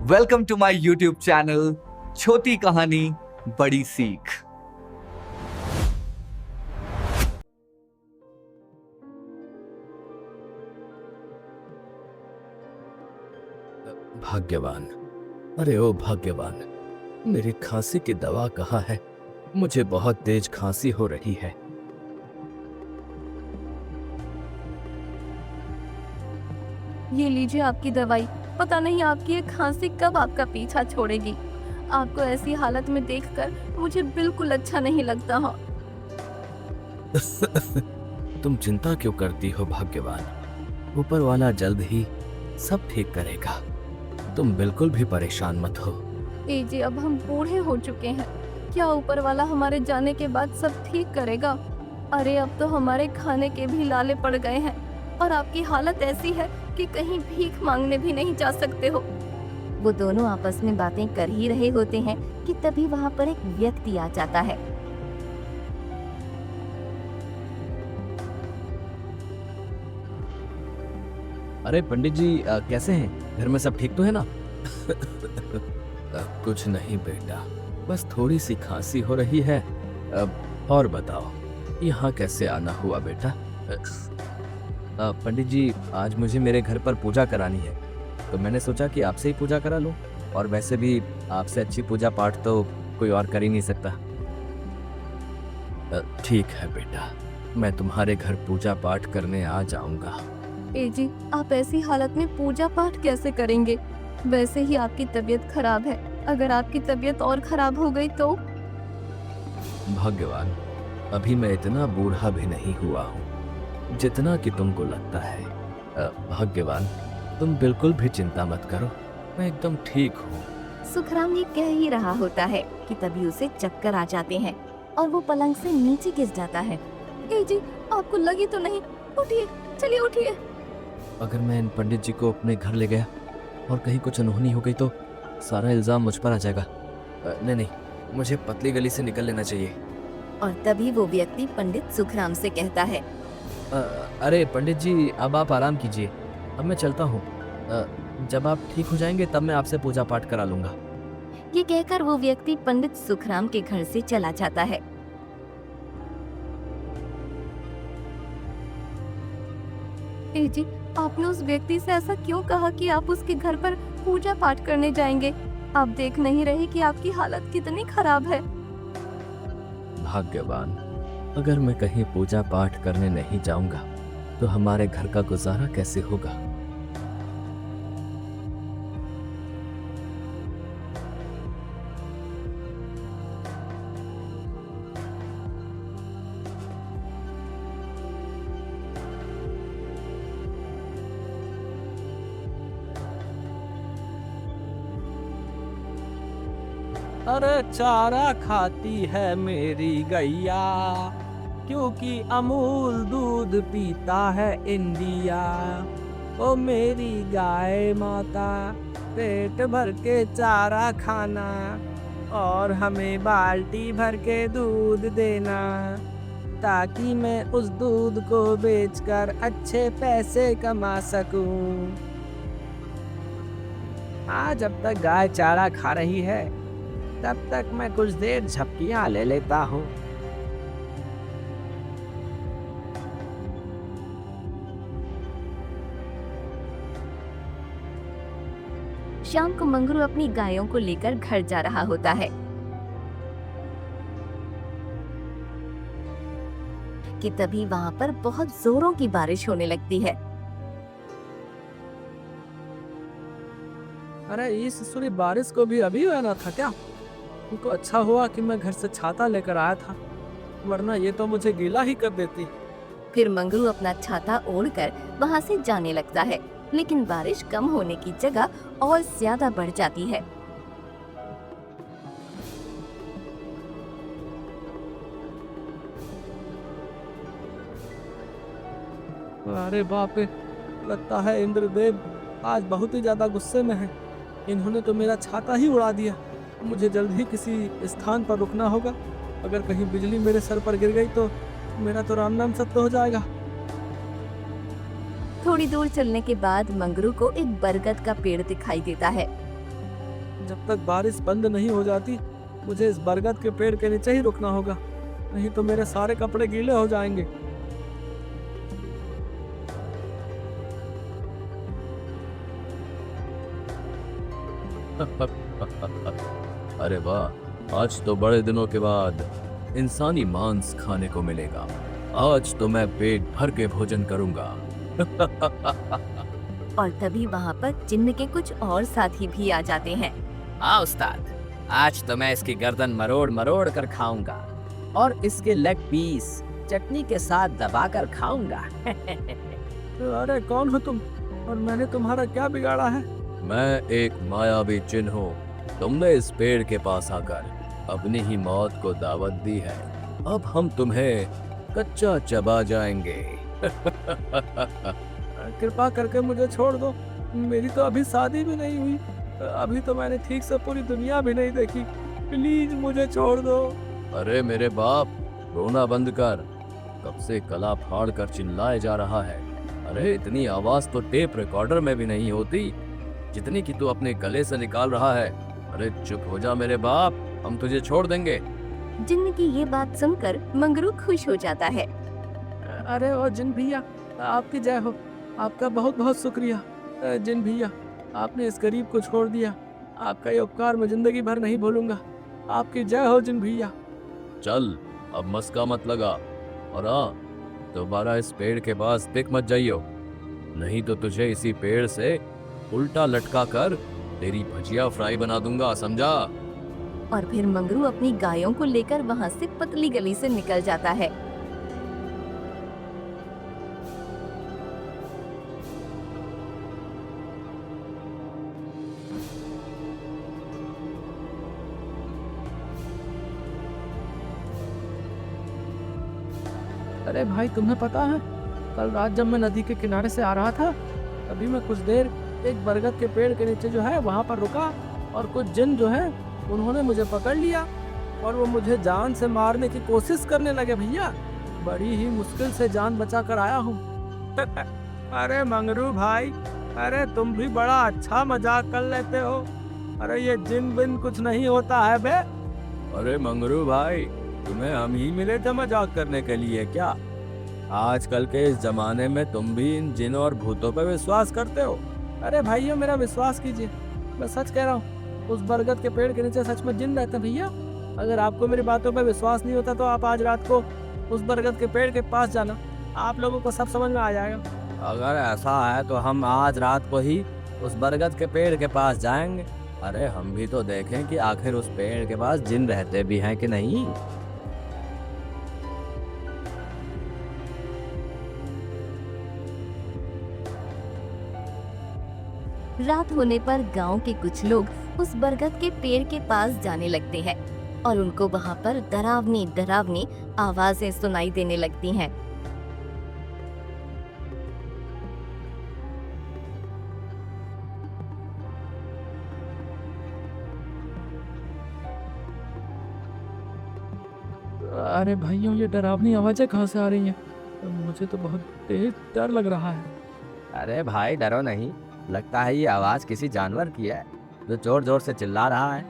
Welcome to my YouTube channel छोटी कहानी बड़ी सीख। भाग्यवान, अरे ओ भाग्यवान, मेरी खांसी की दवा कहाँ है? मुझे बहुत तेज खांसी हो रही है। ये लीजिए आपकी दवाई। पता नहीं आपकी ये खांसी कब आपका पीछा छोड़ेगी। आपको ऐसी हालत में देखकर मुझे बिल्कुल अच्छा नहीं लगता हो। तुम चिंता क्यों करती हो भाग्यवान? ऊपर वाला जल्द ही सब ठीक करेगा। तुम बिल्कुल भी परेशान मत हो। जी अब हम बूढ़े हो चुके हैं, क्या ऊपर वाला हमारे जाने के बाद सब ठीक करेगा? अरे अब तो हमारे खाने के भी लाले पड़ गए हैं और आपकी हालत ऐसी है कि कहीं भीख मांगने भी नहीं जा सकते हो। वो दोनों आपस में बातें कर ही रहे होते हैं कि तभी वहाँ पर एक व्यक्ति आ जाता है। अरे पंडित जी, कैसे हैं? घर में सब ठीक तो है ना? कुछ नहीं बेटा, बस थोड़ी सी खांसी हो रही है। और बताओ, यहाँ कैसे आना हुआ बेटा? पंडित जी, आज मुझे मेरे घर पर पूजा करानी है, तो मैंने सोचा कि आपसे ही पूजा करा लूं। और वैसे भी आपसे अच्छी पूजा पाठ तो कोई और कर ही नहीं सकता। ठीक है बेटा, मैं तुम्हारे घर पूजा पाठ करने आ जाऊंगा। जी आप ऐसी हालत में पूजा पाठ कैसे करेंगे? वैसे ही आपकी तबीयत खराब है, अगर आपकी तबीयत और खराब हो गई तो? भगवान, अभी मैं इतना बूढ़ा भी नहीं हुआ हूँ जितना कि तुमको लगता है। भगवान, तुम बिल्कुल भी चिंता मत करो, मैं एकदम ठीक हूँ। सुखराम ये कह ही रहा होता है कि तभी उसे चक्कर आ जाते हैं और वो पलंग से नीचे गिर जाता है। जी आपको लगी तो नहीं? उठिए, चलिए उठिए। अगर मैं इन पंडित जी को अपने घर ले गया और कहीं कुछ अनहोनी हो गई तो सारा इल्जाम मुझ पर आ जाएगा। नहीं नहीं, मुझे पतली गली से निकल लेना चाहिए। और तभी वो व्यक्ति पंडित सुखराम से कहता है, अरे पंडित जी, अब आप आराम कीजिए, अब मैं चलता हूँ। जब आप ठीक हो जाएंगे तब मैं आपसे पूजा पाठ करा लूंगा। ये कहकर वो व्यक्ति पंडित सुखराम के घर से चला जाता है। जी आपने उस व्यक्ति से ऐसा क्यों कहा कि आप उसके घर पर पूजा पाठ करने जाएंगे? आप देख नहीं रहे कि आपकी हालत कितनी खराब है? भाग्यवान, अगर मैं कहीं पूजा पाठ करने नहीं जाऊंगा तो हमारे घर का गुजारा कैसे होगा? अरे चारा खाती है मेरी गैया, क्योंकि अमूल दूध पीता है इंडिया। ओ मेरी गाय माता, पेट भर के चारा खाना और हमें बाल्टी भर के दूध देना, ताकि मैं उस दूध को बेचकर अच्छे पैसे कमा सकूं। हाँ, जब तक गाय चारा खा रही है तब तक मैं कुछ देर झपकियां ले लेता हूँ। शाम को मंगरू अपनी गायों को लेकर घर जा रहा होता है कि तभी वहाँ पर बहुत जोरों की बारिश होने लगती है। अरे इस सूरी बारिश को भी अभी आना था क्या? उनको अच्छा हुआ कि मैं घर से छाता लेकर आया था, वरना ये तो मुझे गीला ही कर देती। फिर मंगरू अपना छाता ओढ़कर वहाँ से जाने लगता है, लेकिन बारिश कम होने की जगह और ज्यादा बढ़ जाती है। अरे बाप रे, लगता है इंद्रदेव आज बहुत ही ज्यादा गुस्से में है। इन्होंने तो मेरा छाता ही उड़ा दिया। मुझे जल्द ही किसी स्थान पर रुकना होगा। अगर कहीं बिजली मेरे सर पर गिर गई तो मेरा तो राम नाम सत्य हो जाएगा। थोड़ी दूर चलने के बाद मंगरू को एक बरगद का पेड़ दिखाई देता है। जब तक बारिश बंद नहीं हो जाती मुझे इस बरगद के पेड़ के नीचे ही रुकना होगा, नहीं तो मेरे सारे कपड़े गीले हो जाएंगे। अरे वाह, आज तो बड़े दिनों के बाद इंसानी मांस खाने को मिलेगा। आज तो मैं पेट भर के भोजन करूंगा। और तभी वहाँ पर जिन्न के कुछ और साथी भी आ जाते हैं। हाँ उस्ताद, आज तो मैं इसकी गर्दन मरोड़ मरोड़ कर खाऊंगा और इसके लेग पीस चटनी के साथ दबाकर खाऊंगा। अरे कौन हो तुम और मैंने तुम्हारा क्या बिगाड़ा है? मैं एक मायावी जिन्न हूँ। तुमने इस पेड़ के पास आकर अपनी ही मौत को दावत दी है। अब हम तुम्हें कच्चा चबा जाएंगे। कृपा करके मुझे छोड़ दो, मेरी तो अभी शादी भी नहीं हुई, अभी तो मैंने ठीक से पूरी दुनिया भी नहीं देखी, प्लीज मुझे छोड़ दो। अरे मेरे बाप, रोना बंद कर। कब से गला फाड़ कर चिल्लाए जा रहा है। अरे इतनी आवाज तो टेप रिकॉर्डर में भी नहीं होती जितनी कि तू अपने गले से निकाल रहा है। अरे चुप हो जा मेरे बाप, हम तुझे छोड़ देंगे। जिन्न की ये बात सुनकर मंगरू खुश हो जाता है। अरे ओ जिन भैया, आपकी जय हो, आपका बहुत बहुत शुक्रिया। जिन भैया, आपने इस गरीब को छोड़ दिया, आपका ये उपकार मैं जिंदगी भर नहीं भूलूंगा। आपकी जय हो जिन भैया। चल अब मस्का मत लगा और हाँ, दोबारा इस पेड़ के पास दिख मत जाइयो, नहीं तो तुझे इसी पेड़ से उल्टा लटका कर तेरी भजिया फ्राई बना दूंगा, समझा? और फिर मंगरू अपनी गायों को लेकर वहाँ से पतली गली से निकल जाता है। अरे भाई, तुम्हें पता है कल रात जब मैं नदी के किनारे से आ रहा था, तभी मैं कुछ देर एक बरगद के पेड़ के नीचे जो है वहाँ पर रुका और कुछ जिन जो है उन्होंने मुझे पकड़ लिया और वो मुझे जान से मारने की कोशिश करने लगे। भैया, बड़ी ही मुश्किल से जान बचा कर आया हूँ। अरे मंगरू भाई, अरे तुम भी बड़ा अच्छा मजाक कर लेते हो। अरे ये जिन बिन कुछ नहीं होता है बे। अरे मंगरू भाई, तुम्हें हम ही मिले थे मजाक करने के लिए क्या? आजकल के इस जमाने में तुम भी इन जिनों और भूतों पर विश्वास करते हो? अरे भाइयों, मेरा विश्वास कीजिए, मैं सच कह रहा हूँ, उस बरगद के पेड़ के नीचे सच में जिन रहते हैं भैया। अगर आपको मेरी बातों पर विश्वास नहीं होता तो आप आज रात को उस बरगद के पेड़ के पास जाना, आप लोगों को सब समझ में आ जाएगा। अगर ऐसा है तो हम आज रात को ही उस बरगद के पेड़ के पास जाएंगे। अरे हम भी तो देखें कि आखिर उस पेड़ के पास जिन रहते भी हैं कि नहीं। रात होने पर गांव के कुछ लोग उस बरगद के पेड़ के पास जाने लगते हैं और उनको वहां पर डरावनी डरावनी आवाजें सुनाई देने लगती हैं। अरे भाइयों, ये डरावनी आवाजें कहाँ से आ रही हैं? मुझे तो बहुत तेज डर लग रहा है। अरे भाई डरो नहीं, लगता है ये आवाज किसी जानवर की है जो जोर जोर से चिल्ला रहा है।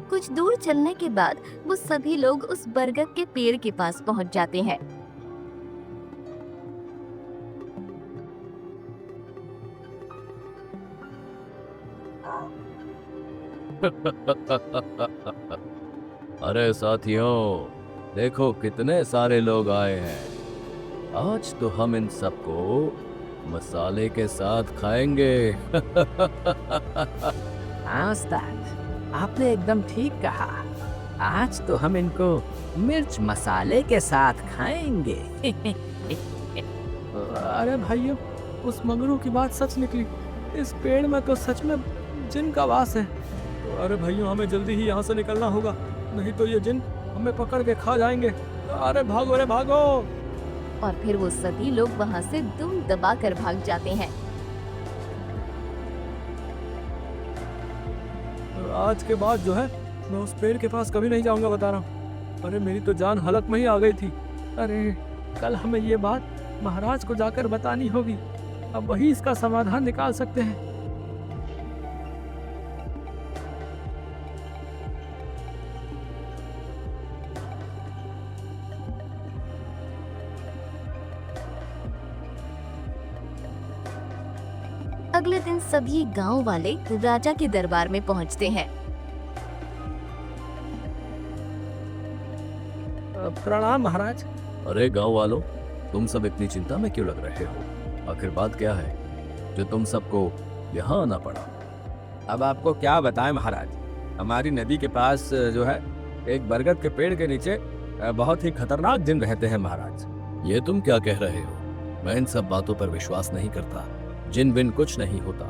कुछ दूर चलने के बाद वो सभी लोग उस बरगद के पेड़ के पास पहुंच जाते हैं। अरे साथियों, देखो कितने सारे लोग आए हैं। आज तो हम इन सबको मसाले के साथ खाएंगे। हाँ उस्ताद, आपने एकदम ठीक कहा। आज तो हम इनको मिर्च मसाले के साथ खाएंगे। अरे भाइयों, उस मंगरू की बात सच निकली। इस पेड़ में तो सच में जिन का वास है। अरे भाइयों, हमें जल्दी ही यहाँ से निकलना होगा, नहीं तो ये जिन हमें पकड़ के खा जाएंगे। अरे भागो, अरे भागो। और फिर वो सभी लोग वहाँ से दुम दबा कर भाग जाते हैं। आज के बाद जो है मैं उस पेड़ के पास कभी नहीं जाऊंगा, बता रहा हूँ। अरे मेरी तो जान हलक में ही आ गई थी। अरे कल हमें ये बात महाराज को जाकर बतानी होगी। अब वही इसका समाधान निकाल सकते हैं। अगले दिन सभी गांव वाले राजा के दरबार में पहुंचते हैं। प्रणाम महाराज। अरे गांव वालों, तुम सब इतनी चिंता में क्यों लग रहे हो? आखिर बात क्या है जो तुम सबको यहाँ आना पड़ा? अब आपको क्या बताएं महाराज, हमारी नदी के पास जो है एक बरगद के पेड़ के नीचे बहुत ही खतरनाक जिन रहते हैं महाराज। ये तुम क्या कह रहे हो? मैं इन सब बातों पर विश्वास नहीं करता। जिन बिन कुछ नहीं होता।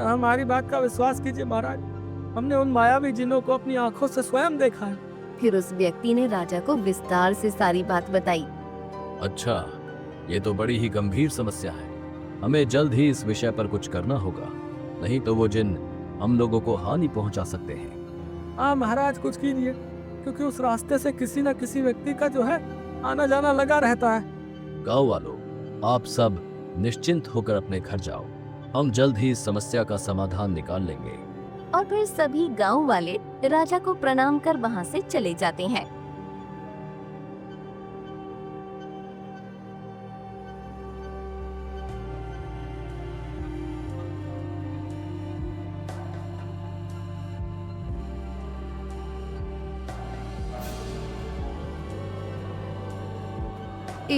हमारी बात का विश्वास कीजिए महाराज, हमने उन मायावी जिनों को अपनी आंखों से स्वयं देखा है। फिर उस व्यक्ति ने राजा को विस्तार से सारी बात बताई। अच्छा, ये तो बड़ी ही गंभीर समस्या है। हमें जल्द ही इस विषय पर कुछ करना होगा, नहीं तो वो जिन हम लोगों को हानि पहुंचा सकते हैं। हाँ महाराज, कुछ कीजिए, क्योंकि उस रास्ते से किसी न किसी व्यक्ति का जो है आना जाना लगा रहता है। गांव वालों, आप सब निश्चिंत होकर अपने घर जाओ। हम जल्द ही इस समस्या का समाधान निकाल लेंगे। और फिर सभी गांव वाले राजा को प्रणाम कर वहां से चले जाते हैं।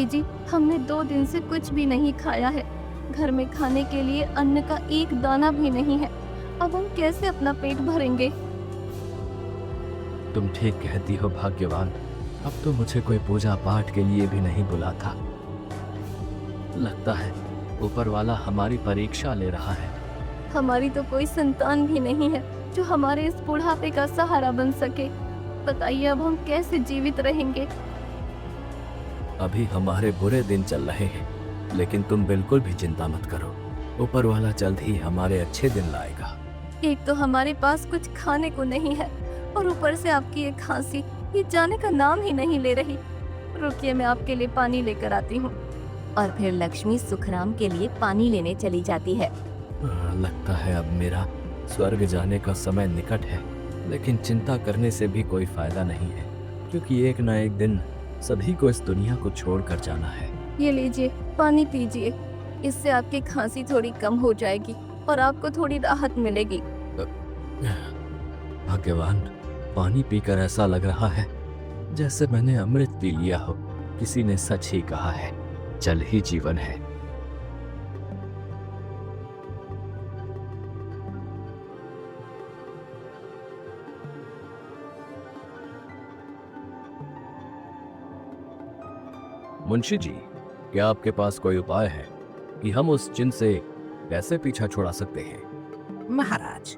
जी, हमने 2 दिन से कुछ भी नहीं खाया है। घर में खाने के लिए अन्न का एक दाना भी नहीं है। अब हम कैसे अपना पेट भरेंगे? तुम ठीक कहती हो भाग्यवान। अब तो मुझे कोई पूजा पाठ के लिए भी नहीं बुलाता। लगता है ऊपर वाला हमारी परीक्षा ले रहा है। हमारी तो कोई संतान भी नहीं है जो हमारे इस बुढ़ापे का सहारा बन सके। बताइए अब हम कैसे जीवित रहेंगे? अभी हमारे बुरे दिन चल रहे हैं, लेकिन तुम बिल्कुल भी चिंता मत करो। ऊपर वाला जल्द ही हमारे अच्छे दिन लाएगा। एक तो हमारे पास कुछ खाने को नहीं है और ऊपर से आपकी ये खांसी ये जाने का नाम ही नहीं ले रही। रुकिए, मैं आपके लिए पानी लेकर आती हूँ। और फिर लक्ष्मी सुखराम के लिए पानी लेने चली जाती है। लगता है अब मेरा स्वर्ग जाने का समय निकट है, लेकिन चिंता करने से भी कोई फायदा नहीं है, क्योंकि एक न एक दिन सभी को इस दुनिया को छोड़कर जाना है। ये लीजिए, पानी पीजिए। इससे आपकी खांसी थोड़ी कम हो जाएगी और आपको थोड़ी राहत मिलेगी। भगवान, पानी पीकर ऐसा लग रहा है जैसे मैंने अमृत पी लिया हो। किसी ने सच ही कहा है, जल ही जीवन है। मुंशी जी, क्या आपके पास कोई उपाय है कि हम उस जिन से कैसे पीछा छुड़ा सकते हैं? महाराज,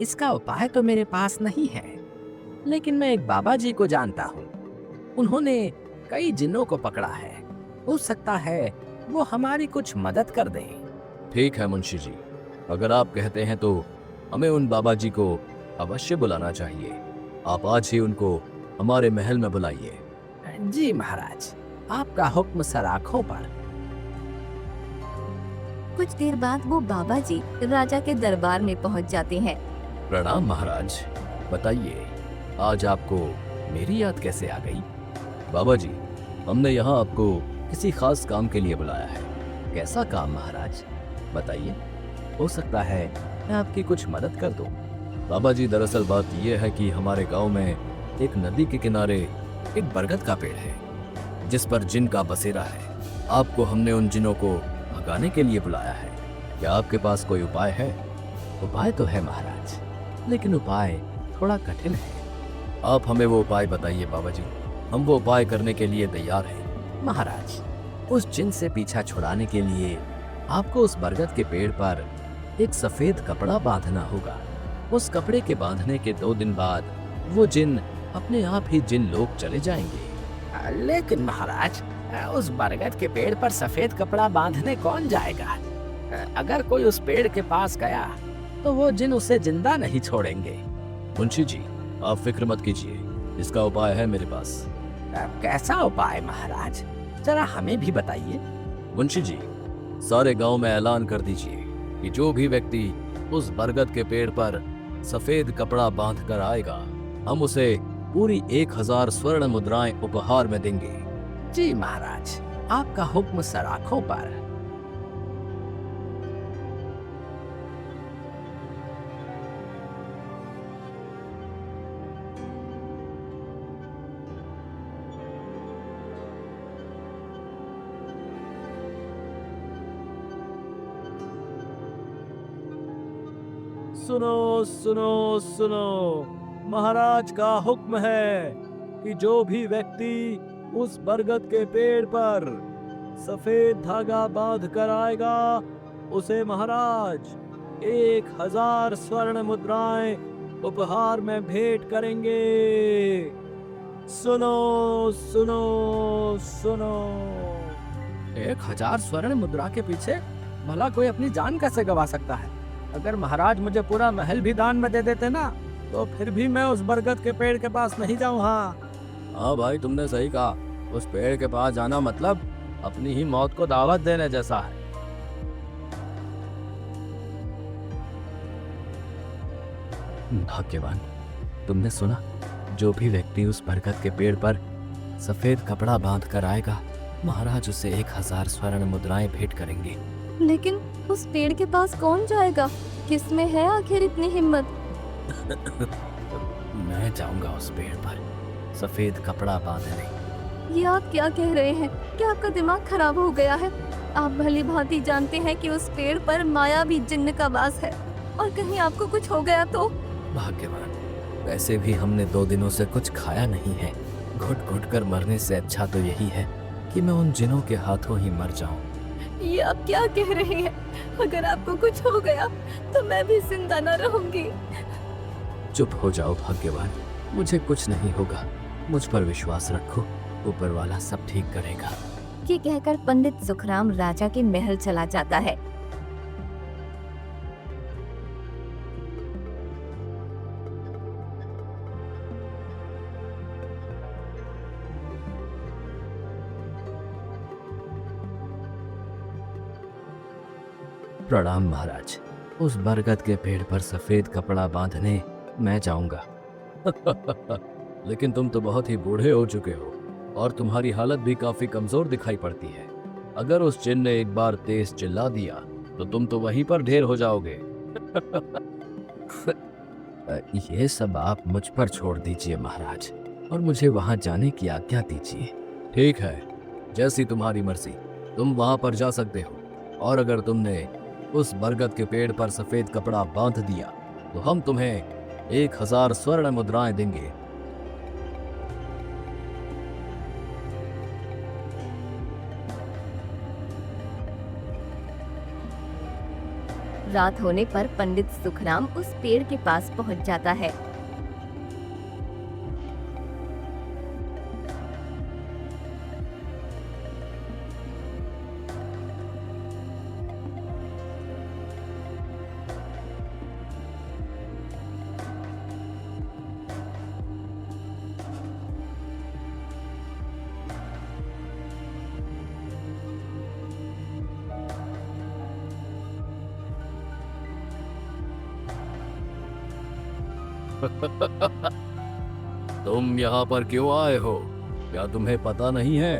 इसका उपाय तो मेरे पास नहीं है, लेकिन मैं एक बाबा जी को जानता हूँ। उन्होंने कई जिन्नों को पकड़ा है। हो सकता है वो हमारी कुछ मदद कर दें। ठीक है मुंशी जी, अगर आप कहते हैं तो हमें उन बाबा जी को अवश्य बुलाना चाहिए। आप आज ही उनको हमारे महल में बुलाइए। जी महाराज, आपका हुक्म सर आंखों पर। कुछ देर बाद वो बाबा जी राजा के दरबार में पहुंच जाते हैं। प्रणाम महाराज, बताइए आज आपको मेरी याद कैसे आ गई? बाबा जी, हमने यहाँ आपको किसी खास काम के लिए बुलाया है। कैसा काम महाराज, बताइए। हो सकता है मैं आपकी कुछ मदद कर दूं। बाबा जी, दरअसल बात यह है कि हमारे गांव में एक नदी के किनारे एक बरगद का पेड़ है जिस पर जिन का बसेरा है। आपको हमने उन जिनों को भगाने के लिए बुलाया है। क्या आपके पास कोई उपाय है? उपाय तो है महाराज, लेकिन उपाय थोड़ा कठिन है। आप हमें वो उपाय बताइए बाबा जी, हम वो उपाय करने के लिए तैयार हैं। महाराज, उस जिन से पीछा छुड़ाने के लिए आपको उस बरगद के पेड़ पर एक सफेद कपड़ा बांधना होगा। उस कपड़े के बांधने के 2 दिन बाद वो जिन अपने आप ही जिन लोग चले जाएंगे। लेकिन महाराज, उस बरगद के पेड़ पर सफेद कपड़ा बांधने कौन जाएगा? अगर कोई उस पेड़ के पास गया तो वो जिन उसे जिंदा नहीं छोड़ेंगे। मुंशी जी, आप फिक्र मत कीजिए, इसका उपाय है मेरे पास। कैसा उपाय महाराज, जरा हमें भी बताइए। मुंशी जी, सारे गांव में ऐलान कर दीजिए कि जो भी व्यक्ति उस बरगद के पेड़ पर सफेद कपड़ा बांध कर आएगा, हम उसे पूरी 1000 स्वर्ण मुद्राएं उपहार में देंगे। जी महाराज, आपका हुक्म सर आंखों पर। सुनो सुनो सुनो, महाराज का हुक्म है कि जो भी व्यक्ति उस बरगद के पेड़ पर सफेद धागा बांध कर आएगा, उसे महाराज 1000 स्वर्ण मुद्राएं उपहार में भेंट करेंगे। सुनो सुनो सुनो। 1000 स्वर्ण मुद्रा के पीछे भला कोई अपनी जान कैसे गवा सकता है? अगर महाराज मुझे पूरा महल भी दान में दे देते ना, तो फिर भी मैं उस बरगद के पेड़ के पास नहीं जाऊं। हाँ भाई, तुमने सही कहा। उस पेड़ के पास जाना मतलब अपनी ही मौत को दावत देने जैसा है। भाग्यवान, तुमने सुना? जो भी व्यक्ति उस बरगद के पेड़ पर सफेद कपड़ा बांध कर आएगा, महाराज उसे 1000 स्वर्ण मुद्राएं भेंट करेंगे। लेकिन उस पेड़ के पास कौन जाएगा? किसमें है आखिर इतनी हिम्मत? मैं जाऊंगा उस पेड़ पर सफेद कपड़ा बांधने। ये आप क्या कह रहे हैं? क्या आपका दिमाग खराब हो गया है? आप भली भांति जानते हैं कि उस पेड़ पर मायावी जिन्न का वास है, और कहीं आपको कुछ हो गया तो? भाग्यवान, वैसे भी हमने 2 दिनों से कुछ खाया नहीं है। घुट घुट कर मरने से अच्छा तो यही है कि मैं उन जिनों के हाथों ही मर जाऊं। ये आप क्या कह रहे हैं? अगर आपको कुछ हो गया तो मैं भी जिंदा न रहूंगी। चुप हो जाओ भाग्यवान, मुझे कुछ नहीं होगा। मुझ पर विश्वास रखो, ऊपर वाला सब ठीक करेगा। ये कहकर पंडित सुखराम राजा के महल चला जाता है। प्रणाम महाराज, उस बरगद के पेड़ पर सफेद कपड़ा बांधने मैं जाऊंगा। लेकिन तुम तो बहुत ही बूढ़े हो चुके हो और तुम्हारी हालत भी काफी कमजोर दिखाई पड़ती है। अगर उस जिन ने एक बार तेज चिल्ला दिया तो तुम तो वहीं पर ढेर हो जाओगे। ये सब आप मुझ पर छोड़ दीजिए महाराज, और मुझे वहां जाने की आज्ञा दीजिए। ठीक है, जैसी तुम्हारी मर्जी, तुम वहां पर जा सकते हो। और अगर तुमने उस बरगद के पेड़ पर सफेद कपड़ा बांध दिया तो हम तुम्हें 1000 स्वर्ण मुद्राएं देंगे। रात होने पर पंडित सुखराम उस पेड़ के पास पहुंच जाता है। तुम यहाँ पर क्यों आए हो? क्या तुम्हें पता नहीं है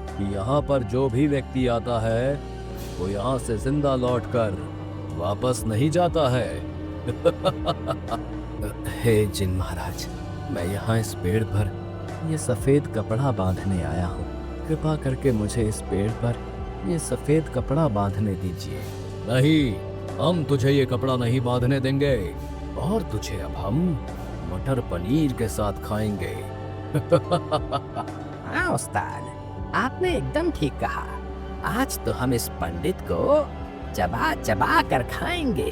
कि यहाँ पर जो भी व्यक्ति आता है वो यहाँ से जिंदा लौटकर वापस नहीं जाता है। हे जिन महाराज, मैं यहाँ इस पेड़ पर ये सफेद कपड़ा बांधने आया हूँ। कृपा करके मुझे इस पेड़ पर ये सफेद कपड़ा बांधने दीजिए। नहीं, हम तुझे ये कपड़ा नहीं बांधने देंगे, और तुझे अब हम मटर पनीर के साथ खाएंगे। हाँ उस्ताद, आपने एकदम ठीक कहा। आज तो हम इस पंडित को चबा चबा कर खाएंगे।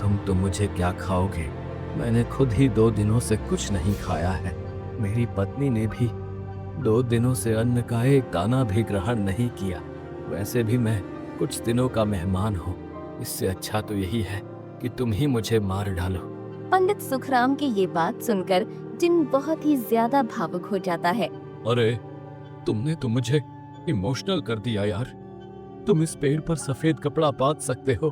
तुम तो मुझे क्या खाओगे? मैंने खुद ही 2 दिनों से कुछ नहीं खाया है। मेरी पत्नी ने भी 2 दिनों से अन्न का एक दाना भी ग्रहण नहीं किया। वैसे भी मैं कुछ दिनों का मेहमान हूँ। इससे अच्छा तो यही है कि तुम ही मुझे मार डालो। पंडित सुखराम की ये बात सुनकर जिन बहुत ही ज्यादा भावुक हो जाता है। अरे, तुमने तो मुझे इमोशनल कर दिया यार। तुम इस पेड़ पर सफेद कपड़ा बांध सकते हो।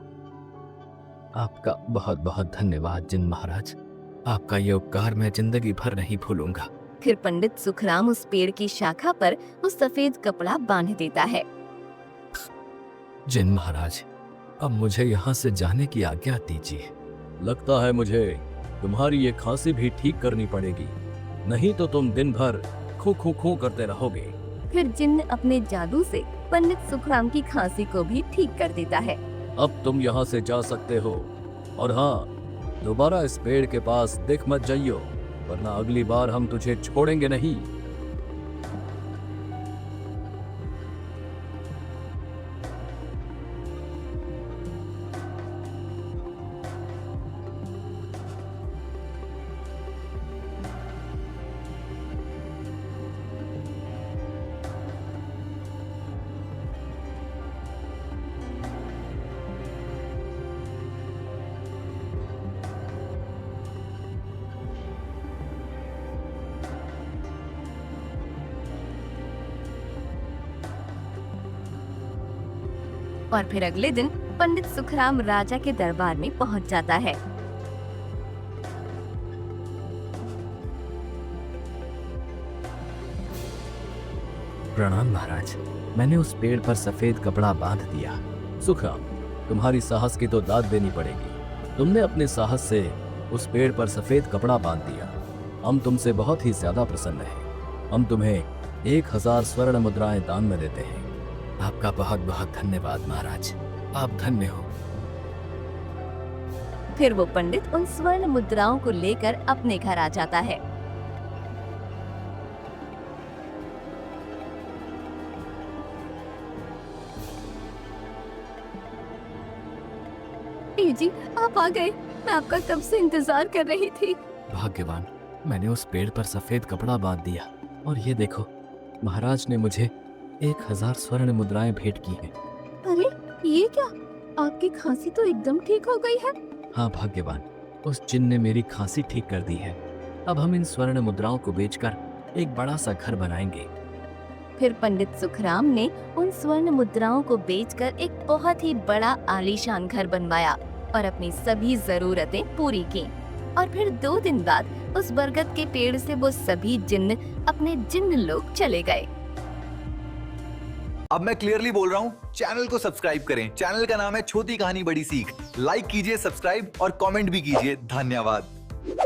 आपका बहुत बहुत धन्यवाद जिन महाराज। आपका ये उपकार मैं जिंदगी भर नहीं भूलूंगा। फिर पंडित सुखराम उस पेड़ की शाखा पर उस सफेद कपड़ा बांध देता है। जिन महाराज, अब मुझे यहाँ से जाने की आज्ञा दीजिए। लगता है मुझे तुम्हारी ये खांसी भी ठीक करनी पड़ेगी, नहीं तो तुम दिन भर खू खू खू करते रहोगे। फिर जिन्न अपने जादू से पंडित सुखराम की खांसी को भी ठीक कर देता है। अब तुम यहाँ से जा सकते हो, और हाँ, दोबारा इस पेड़ के पास दिख मत जाइयो, वरना अगली बार हम तुझे छोड़ेंगे नहीं। और फिर अगले दिन पंडित सुखराम राजा के दरबार में पहुंच जाता है। प्रणाम महाराज, मैंने उस पेड़ पर सफेद कपड़ा बांध दिया। सुखराम, तुम्हारी साहस की तो दाद देनी पड़ेगी। तुमने अपने साहस से उस पेड़ पर सफेद कपड़ा बांध दिया। हम तुमसे बहुत ही ज्यादा प्रसन्न हैं। हम तुम्हें 1000 स्वर्ण मुद्राएं दान में देते हैं। आपका बहुत बहुत धन्यवाद महाराज, आप धन्य हो। फिर वो पंडित उन स्वर्ण मुद्राओं को लेकर अपने घर आ जाता है। जी, आप आ गए। मैं आपका कब से इंतजार कर रही थी। भाग्यवान, मैंने उस पेड़ पर सफेद कपड़ा बांध दिया, और ये देखो, महाराज ने मुझे 1000 स्वर्ण मुद्राएं भेंट की हैं। अरे ये क्या, आपकी खांसी तो एकदम ठीक हो गई है। हाँ भाग्यवान, उस जिन ने मेरी खांसी ठीक कर दी है। अब हम इन स्वर्ण मुद्राओं को बेचकर एक बड़ा सा घर बनाएंगे। फिर पंडित सुखराम ने उन स्वर्ण मुद्राओं को बेचकर एक बहुत ही बड़ा आलीशान घर बनवाया और अपनी सभी जरूरतें पूरी की। और फिर 2 दिन बाद उस बरगद के पेड़ से वो सभी जिन्न अपने जिन्न लोक चले गए। अब मैं क्लियरली बोल रहा हूँ, चैनल को सब्सक्राइब करें। चैनल का नाम है छोटी कहानी बड़ी सीख। लाइक कीजिए, सब्सक्राइब और कमेंट भी कीजिए। धन्यवाद।